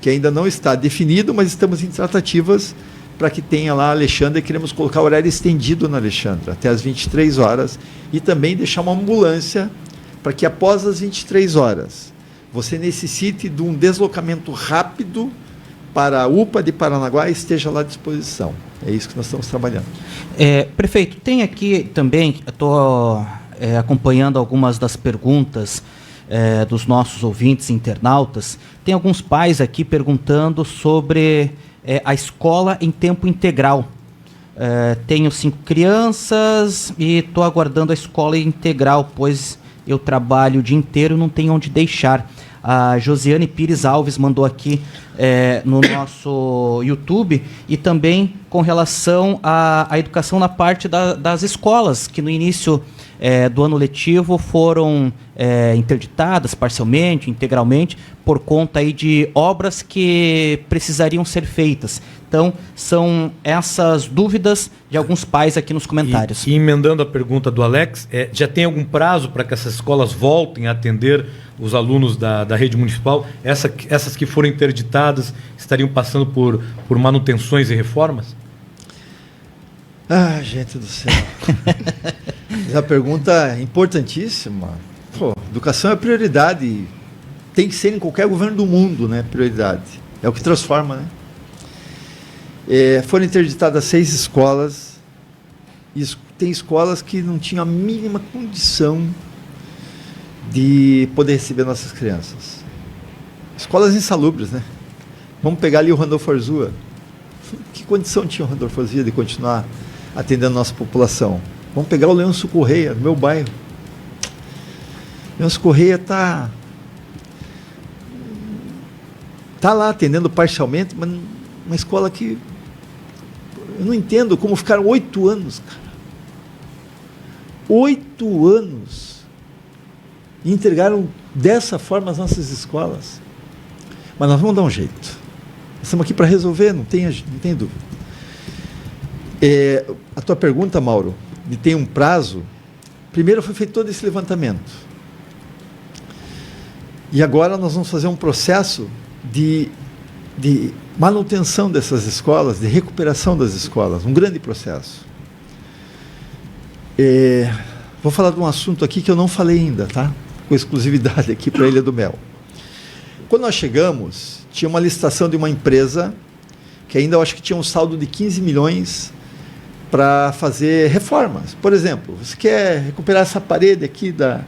que ainda não está definido, mas estamos em tratativas para que tenha lá Alexandre, e queremos colocar o horário estendido na Alexandre, até as 23 horas, e também deixar uma ambulância para que após as 23 horas você necessite de um deslocamento rápido para a UPA de Paranaguá e esteja lá à disposição. É isso que nós estamos trabalhando. Prefeito, tem aqui também, estou acompanhando algumas das perguntas dos nossos ouvintes internautas. Tem alguns pais aqui perguntando sobre a escola em tempo integral. Tenho 5 crianças e estou aguardando a escola integral, pois eu trabalho o dia inteiro e não tenho onde deixar. A Josiane Pires Alves mandou aqui no nosso YouTube, e também com relação à educação na parte das escolas, que no início do ano letivo foram interditadas parcialmente, integralmente, por conta aí de obras que precisariam ser feitas. Então, são essas dúvidas de alguns pais aqui nos comentários. E emendando a pergunta do Alex, já tem algum prazo para que essas escolas voltem a atender os alunos da rede municipal? Essas que foram interditadas estariam passando por manutenções e reformas? Ah, gente do céu. Essa pergunta é importantíssima. Pô, educação é prioridade. Tem que ser em qualquer governo do mundo, né? Prioridade. É o que transforma, né? Foram interditadas 6 escolas. E tem escolas que não tinham a mínima condição de poder receber nossas crianças. Escolas insalubres, né? Vamos pegar ali o Randolfo Arzua. Que condição tinha o Randolfo Arzua de continuar atendendo a nossa população? Vamos pegar o Leôncio Correia, no meu bairro. Leôncio Correia está lá atendendo parcialmente, mas uma escola que eu não entendo como ficaram 8 anos, cara. 8 anos. E entregaram dessa forma as nossas escolas. Mas nós vamos dar um jeito. Nós estamos aqui para resolver, não tem dúvida. A tua pergunta, Mauro, de tem um prazo, primeiro foi feito todo esse levantamento. E agora nós vamos fazer um processo de manutenção dessas escolas, de recuperação das escolas, um grande processo. Vou falar de um assunto aqui que eu não falei ainda, tá? Com exclusividade aqui para a Ilha do Mel. Quando nós chegamos, tinha uma licitação de uma empresa que ainda eu acho que tinha um saldo de 15 milhões para fazer reformas. Por exemplo, você quer recuperar essa parede aqui da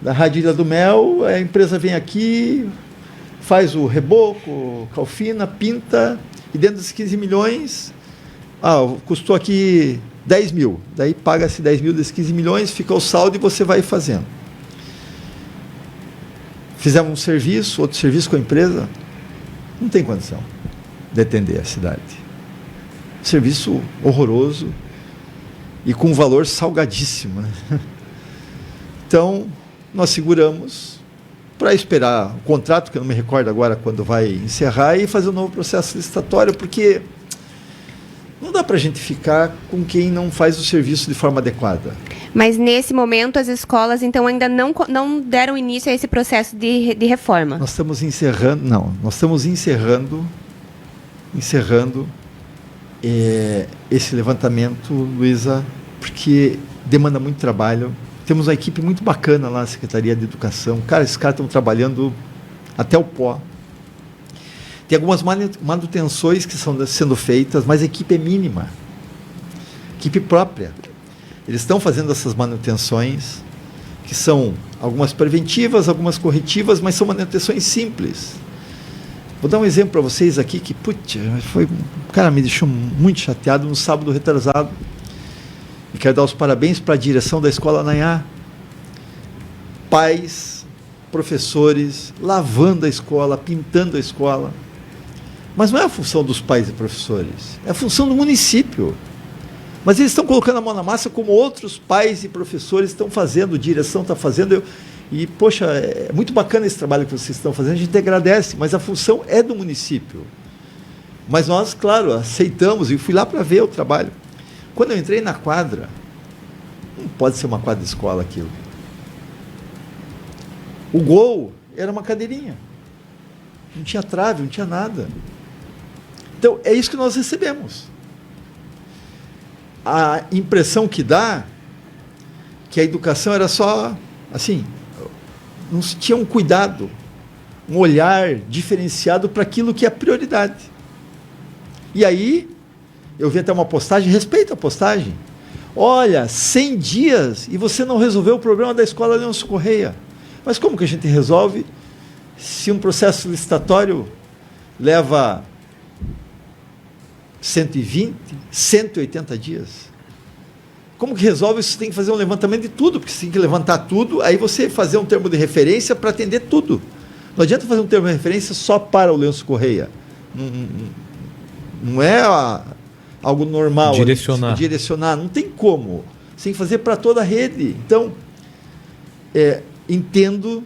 Rádio Ilha do Mel, a empresa vem aqui, faz o reboco, calfina, pinta, e dentro desses 15 milhões, custou aqui 10 mil. Daí paga-se 10 mil desses 15 milhões, fica o saldo e você vai fazendo. Fizemos um serviço, outro serviço com a empresa, não tem condição de atender a cidade. Serviço horroroso e com um valor salgadíssimo, né? Então, nós seguramos para esperar o contrato, que eu não me recordo agora quando vai encerrar, e fazer um novo processo licitatório, porque não dá para a gente ficar com quem não faz o serviço de forma adequada. Mas nesse momento as escolas então ainda não deram início a esse processo de reforma? Nós estamos encerrando esse levantamento, Luísa, porque demanda muito trabalho. Temos uma equipe muito bacana lá na Secretaria de Educação. Cara, esses caras estão trabalhando até o pó. Tem algumas manutenções que estão sendo feitas, mas a equipe é mínima. Equipe própria. Eles estão fazendo essas manutenções, que são algumas preventivas, algumas corretivas, mas são manutenções simples. Vou dar um exemplo para vocês aqui que, cara, me deixou muito chateado no sábado retrasado. E quero dar os parabéns para a direção da Escola Anhanhá. Pais, professores, lavando a escola, pintando a escola. Mas não é a função dos pais e professores, é a função do município. Mas eles estão colocando a mão na massa como outros pais e professores estão fazendo, a direção está fazendo. E, poxa, é muito bacana esse trabalho que vocês estão fazendo, a gente agradece, mas a função é do município. Mas nós, claro, aceitamos e fui lá para ver o trabalho. Quando eu entrei na quadra, não pode ser uma quadra de escola aquilo. O gol era uma cadeirinha. Não tinha trave, não tinha nada. Então, é isso que nós recebemos. A impressão que dá que a educação era só, assim, não se tinha um cuidado, um olhar diferenciado para aquilo que é prioridade. E aí, eu vi até uma postagem, respeito a postagem. Olha, 100 dias e você não resolveu o problema da escola Leôncio Correia. Mas como que a gente resolve se um processo licitatório leva 120, 180 dias? Como que resolve isso? Você tem que fazer um levantamento de tudo, porque você tem que levantar tudo, aí você fazer um termo de referência para atender tudo. Não adianta fazer um termo de referência só para o Leôncio Correia. Não é algo normal. Direcionar, não tem como. Você tem que fazer para toda a rede. Então, entendo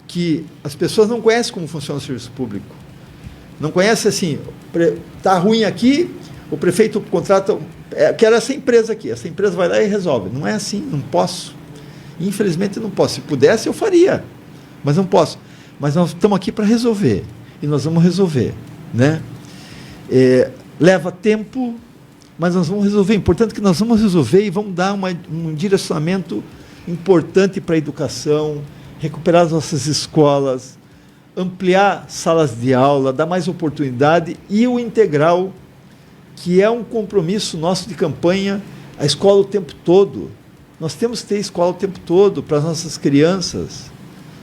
que as pessoas não conhecem como funciona o serviço público. Não conhecem assim, está ruim aqui, o prefeito contrata, quero essa empresa aqui, essa empresa vai lá e resolve. Não é assim, não posso. Infelizmente não posso. Se pudesse, eu faria, mas não posso. Mas nós estamos aqui para resolver, e nós vamos resolver, né? Leva tempo, mas nós vamos resolver. É importante que nós vamos resolver e vamos dar um direcionamento importante para a educação, recuperar as nossas escolas, ampliar salas de aula, dar mais oportunidade, e o integral, que é um compromisso nosso de campanha, a escola o tempo todo. Nós temos que ter escola o tempo todo para as nossas crianças.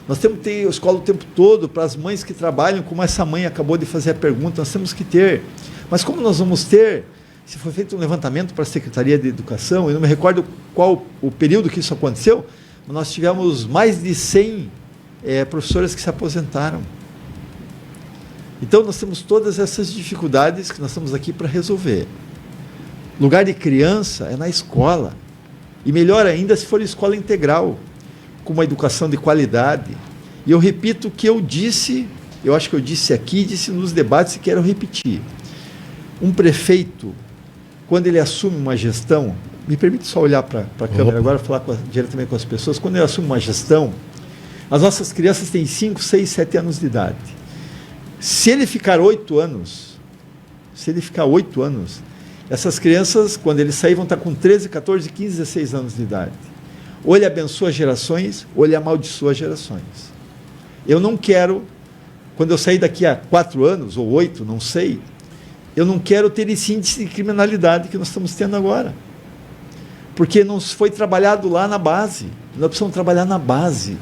Nós temos que ter escola o tempo todo para as mães que trabalham, como essa mãe acabou de fazer a pergunta, nós temos que ter. Mas como nós vamos ter, se foi feito um levantamento para a Secretaria de Educação, eu não me recordo qual o período que isso aconteceu, mas nós tivemos mais de 100 professoras que se aposentaram. Então, nós temos todas essas dificuldades que nós estamos aqui para resolver. Lugar de criança é na escola. E melhor ainda se for escola integral, com uma educação de qualidade. E eu repito o que eu disse, eu acho que eu disse aqui, disse nos debates e quero repetir. Um prefeito, quando ele assume uma gestão, me permite só olhar para a câmera agora, falar diretamente com as pessoas, quando ele assume uma gestão, as nossas crianças têm 5, 6, 7 anos de idade. Se ele ficar 8 anos, essas crianças, quando eles saírem, vão estar com 13, 14, 15, 16 anos de idade. Ou ele abençoa gerações, ou ele amaldiçoa gerações. Eu não quero, quando eu sair daqui a 4 anos, ou 8, não sei, eu não quero ter esse índice de criminalidade que nós estamos tendo agora. Porque não foi trabalhado lá na base. Nós precisamos trabalhar na base.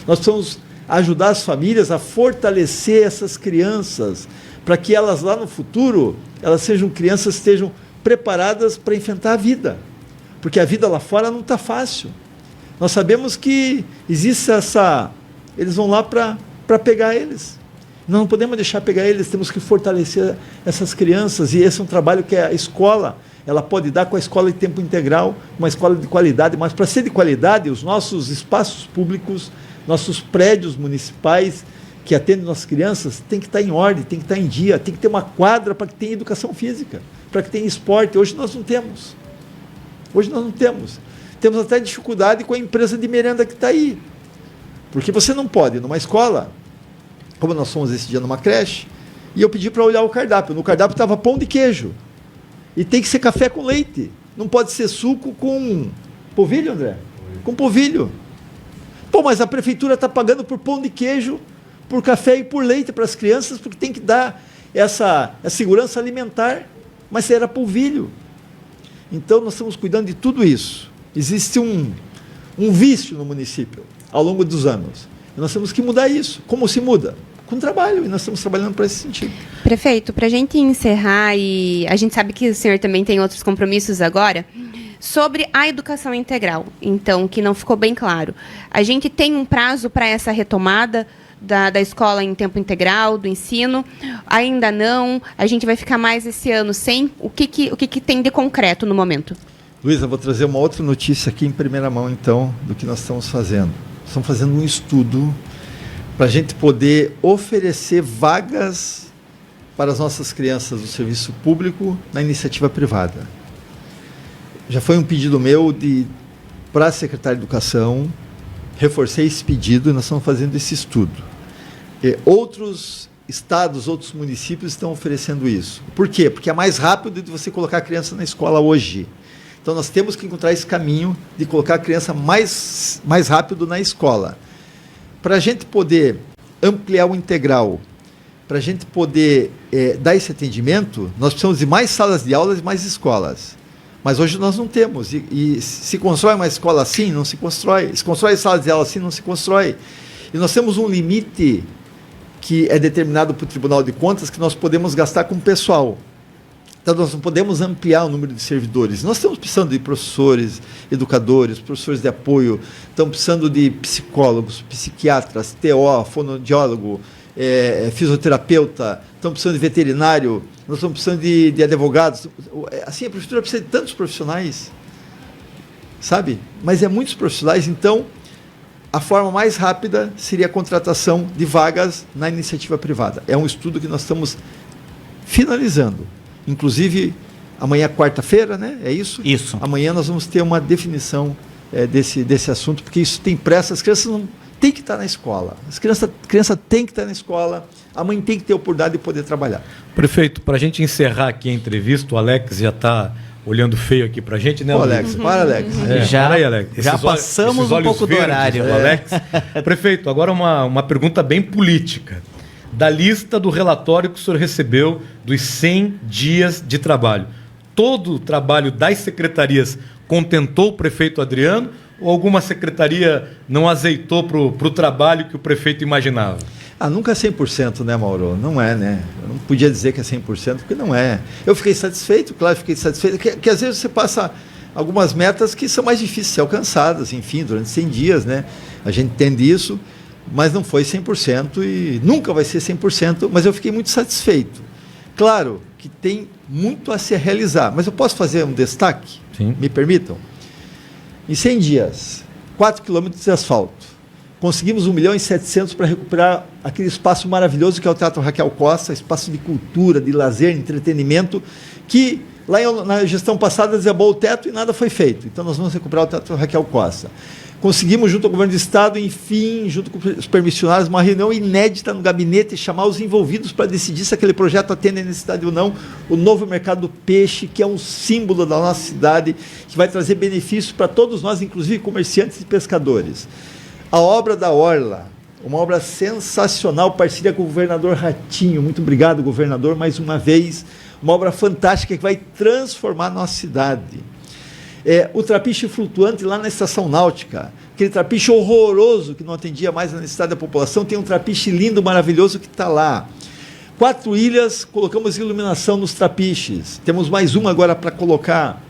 Nós precisamos ajudar as famílias a fortalecer essas crianças, para que elas lá no futuro, elas sejam crianças que estejam preparadas para enfrentar a vida. Porque a vida lá fora não está fácil. Nós sabemos que existe eles vão lá para pegar eles. Nós não podemos deixar pegar eles, temos que fortalecer essas crianças, e esse é um trabalho que a escola, ela pode dar com a escola de tempo integral, uma escola de qualidade, mas para ser de qualidade, os nossos espaços públicos, nossos prédios municipais que atendem nossas crianças, tem que estar em ordem, tem que estar em dia, tem que ter uma quadra para que tenha educação física, para que tenha esporte. Hoje nós não temos. Temos até dificuldade com a empresa de merenda que está aí. Porque você não pode, numa escola, como nós fomos esse dia numa creche, e eu pedi para olhar o cardápio. No cardápio estava pão de queijo. E tem que ser café com leite. Não pode ser suco com polvilho, André? Com polvilho. Pô, mas a prefeitura está pagando por pão de queijo, por café e por leite para as crianças, porque tem que dar essa segurança alimentar. Mas era polvilho. Então, nós estamos cuidando de tudo isso. Existe um vício no município, ao longo dos anos. E nós temos que mudar isso. Como se muda? Com trabalho, e nós estamos trabalhando para esse sentido. Prefeito, para a gente encerrar, e a gente sabe que o senhor também tem outros compromissos agora, sobre a educação integral, então, que não ficou bem claro. A gente tem um prazo para essa retomada da escola em tempo integral, do ensino? Ainda não? A gente vai ficar mais esse ano sem? O que tem de concreto no momento? Luísa, vou trazer uma outra notícia aqui em primeira mão, então, do que nós estamos fazendo. Estamos fazendo um estudo para a gente poder oferecer vagas para as nossas crianças do serviço público na iniciativa privada. Já foi um pedido meu para a Secretaria de Educação, reforcei esse pedido e nós estamos fazendo esse estudo. Outros estados, outros municípios estão oferecendo isso. Por quê? Porque é mais rápido de você colocar a criança na escola hoje. Então nós temos que encontrar esse caminho de colocar a criança mais rápido na escola. Para a gente poder ampliar o integral, para a gente poder dar esse atendimento, nós precisamos de mais salas de aulas e mais escolas. Mas hoje nós não temos. E se constrói uma escola assim, não se constrói. Se constrói salas de aula assim, não se constrói. E nós temos um limite que é determinado por Tribunal de Contas que nós podemos gastar com o pessoal. Então nós não podemos ampliar o número de servidores. Nós estamos precisando de professores, educadores, professores de apoio, estamos precisando de psicólogos, psiquiatras, TO, fonoaudiólogo, fisioterapeuta, estamos precisando de veterinário, nós estamos precisando de advogados. Assim, a prefeitura precisa de tantos profissionais, sabe? Mas é muitos profissionais, então a forma mais rápida seria a contratação de vagas na iniciativa privada. É um estudo que nós estamos finalizando. Inclusive, amanhã é quarta-feira, né? É isso? Isso. Amanhã nós vamos ter uma definição desse assunto, porque isso tem pressa. As crianças não têm que estar na escola. As criança tem que estar na escola, a mãe tem que ter a oportunidade de poder trabalhar. Prefeito, para a gente encerrar aqui a entrevista, o Alex já está olhando feio aqui para a gente, né, Alex? Para, Alex. Para aí, Alex. Já passamos um pouco do horário. Alex. Prefeito, agora uma pergunta bem política. Da lista do relatório que o senhor recebeu dos 100 dias de trabalho, todo o trabalho das secretarias contentou o prefeito Adriano ou alguma secretaria não azeitou para o trabalho que o prefeito imaginava? Nunca é 100%, né, Mauro? Não é, né? Eu não podia dizer que é 100%, porque não é. Eu fiquei satisfeito, claro, fiquei satisfeito, que às vezes você passa algumas metas que são mais difíceis de ser alcançadas, enfim, durante 100 dias, né? A gente entende isso, mas não foi 100% e nunca vai ser 100%, mas eu fiquei muito satisfeito. Claro que tem muito a se realizar, mas eu posso fazer um destaque? Sim. Me permitam? Em 100 dias, 4 quilômetros de asfalto. Conseguimos 1.700.000 para recuperar aquele espaço maravilhoso que é o Teatro Raquel Costa, espaço de cultura, de lazer, entretenimento, que lá na gestão passada desabou o teto e nada foi feito. Então nós vamos recuperar o Teatro Raquel Costa. Conseguimos, junto ao governo do estado, enfim, junto com os permissionários, uma reunião inédita no gabinete e chamar os envolvidos para decidir se aquele projeto atende a necessidade ou não. O novo mercado do peixe, que é um símbolo da nossa cidade, que vai trazer benefícios para todos nós, inclusive comerciantes e pescadores. A obra da Orla, uma obra sensacional, parceria com o governador Ratinho. Muito obrigado, governador, mais uma vez. Uma obra fantástica que vai transformar a nossa cidade. O trapiche flutuante lá na estação náutica, aquele trapiche horroroso que não atendia mais a necessidade da população, tem um trapiche lindo, maravilhoso que está lá. 4 ilhas, colocamos iluminação nos trapiches, temos mais uma agora para colocar.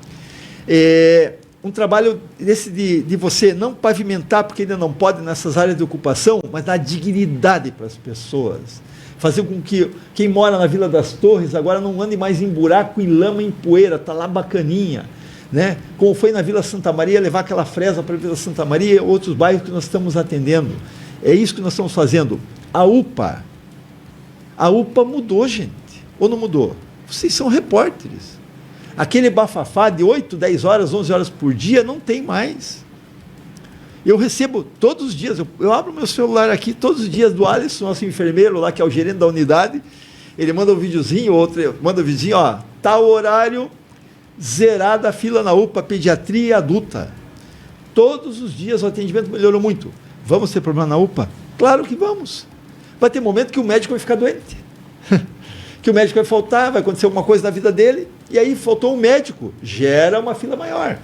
Um trabalho desse de você não pavimentar, porque ainda não pode nessas áreas de ocupação, mas dar dignidade para as pessoas. Fazer com que quem mora na Vila das Torres agora não ande mais em buraco, em lama, em poeira, está lá bacaninha. Né? Como foi na Vila Santa Maria, levar aquela fresa para a Vila Santa Maria e outros bairros que nós estamos atendendo. É isso que nós estamos fazendo. A UPA mudou, gente. Ou não mudou? Vocês são repórteres. Aquele bafafá de 8, 10 horas, 11 horas por dia, não tem mais. Eu recebo todos os dias, eu abro meu celular aqui todos os dias do Alisson, nosso enfermeiro lá, que é o gerente da unidade, ele manda um videozinho, outro manda um videozinho, tal horário, zerada a fila na UPA, pediatria adulta. Todos os dias o atendimento melhorou muito. Vamos ter problema na UPA? Claro que vamos. Vai ter momento que o médico vai ficar doente. Que o médico vai faltar, vai acontecer alguma coisa na vida dele, e aí faltou um médico. Gera uma fila maior.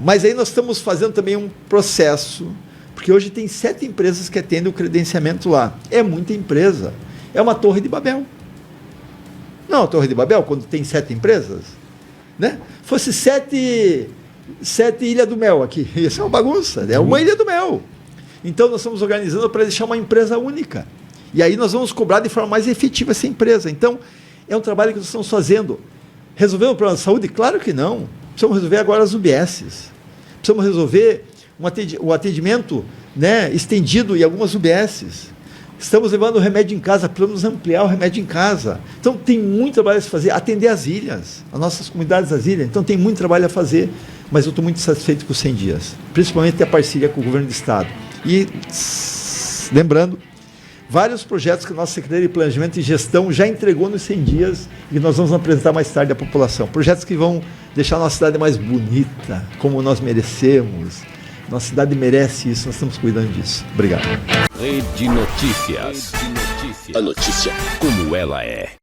Mas aí nós estamos fazendo também um processo, porque hoje tem 7 empresas que atendem o credenciamento lá. É muita empresa. É uma torre de Babel. Não, a torre de Babel, quando tem 7 empresas, né? Fosse 7 Ilha do Mel aqui. Isso é uma bagunça, é uma Ilha do Mel. Então nós estamos organizando para deixar uma empresa única. E aí nós vamos cobrar de forma mais efetiva essa empresa. Então, é um trabalho que nós estamos fazendo. Resolvemos o problema de saúde? Claro que não. Precisamos resolver agora as UBSs. Precisamos resolver o atendimento, né, estendido em algumas UBSs. Estamos levando o remédio em casa, precisamos ampliar o remédio em casa. Então tem muito trabalho a se fazer, atender as ilhas, as nossas comunidades das ilhas. Então tem muito trabalho a fazer, mas eu estou muito satisfeito com os 100 dias, principalmente a parceria com o governo do estado. E lembrando, vários projetos que a nossa Secretaria de Planejamento e Gestão já entregou nos 100 dias e que nós vamos apresentar mais tarde à população. Projetos que vão deixar a nossa cidade mais bonita, como nós merecemos. Nossa cidade merece isso, nós estamos cuidando disso. Obrigado. Rede Notícias. A notícia como ela é.